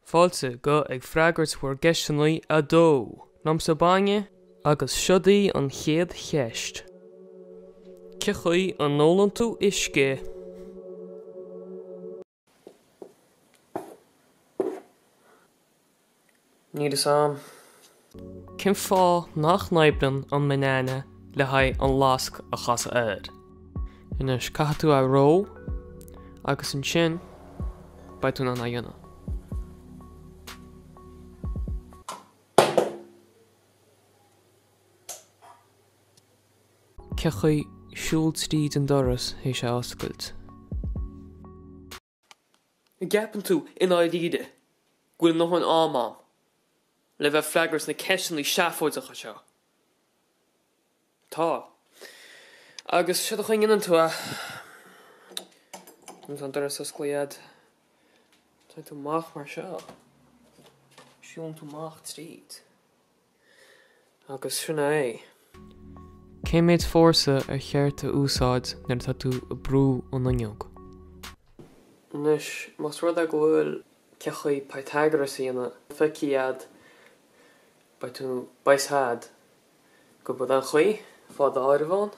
Fáilte go ag freagairt fuair geisteannaí a dó, nom sa bainne agus siodaí an chéad cheist. Cichaí an nólan tú isce. Níl is am. Cin fá nach naiblan an manaine le haid an lasc a chasa air. Inis caithú a ró agus an sin baitún an aionne. Cichaí siúl tríd an doras é sé oscailt. I gapan tú in áidíide, gúil nó an ámám, le bheith freagairt na ceisteannaí seafóideacha seo. Tá. Agus siad a chuin inan tú a... an doras oscaiad. Tá tú mach mar seo. Siún tú mach tríd. Agus sinna é. Cé méid fórsa ar chearta úsáid nar tá tú a brú an aineog. Nis, mas rud a gúil cechaí Pythagoras íana feiciad ba tú baishad go bud an chuí fád áirhán.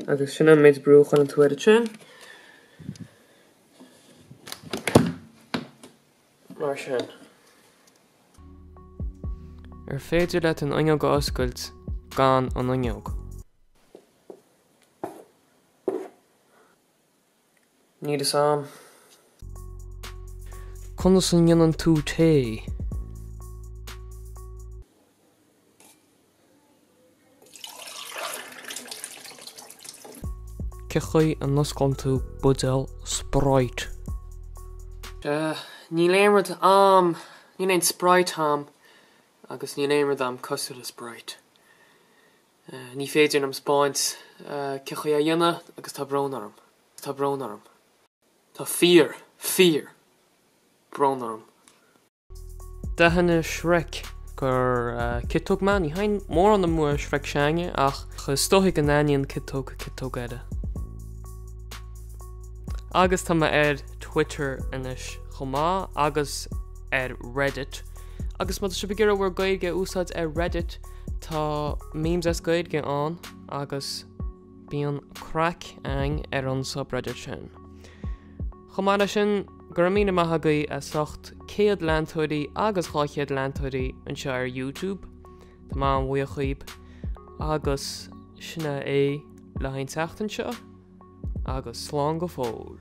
Agus sinna méid brúchan an tuaire sin. Mar sin. Ar féidir leat an aineog a oscailt gan an aineog. Níl is am. Conas an dionan tú té. Cichaí an noscail tú budal Sprite. Ní léimrad am, ní léin Sprite am, agus ní léimrad am cosúil a Sprite. Ní féidir am spáint cichaí a dhéanana agus tá brón arm. Tá brón arm. Tá fear, brón arm. Dehanna Shrek gur citóg man, ní hain mór an na mór Shrek seange ach chustóigh an aíon citóg eile. Agus tá Twitter inis chomá agus Reddit. Agus má se begur bhar gaige úsáid Reddit tá memes as gaige an agus bíon crack ang an subreddit sin. Chomá sin gur mína maithagaí a socht céad leantóirí agus cháchéad leantóirí an seo ar YouTube. Tá má an bhuachaíb agus sinna é le hain teachtain seo agus slán go fóil.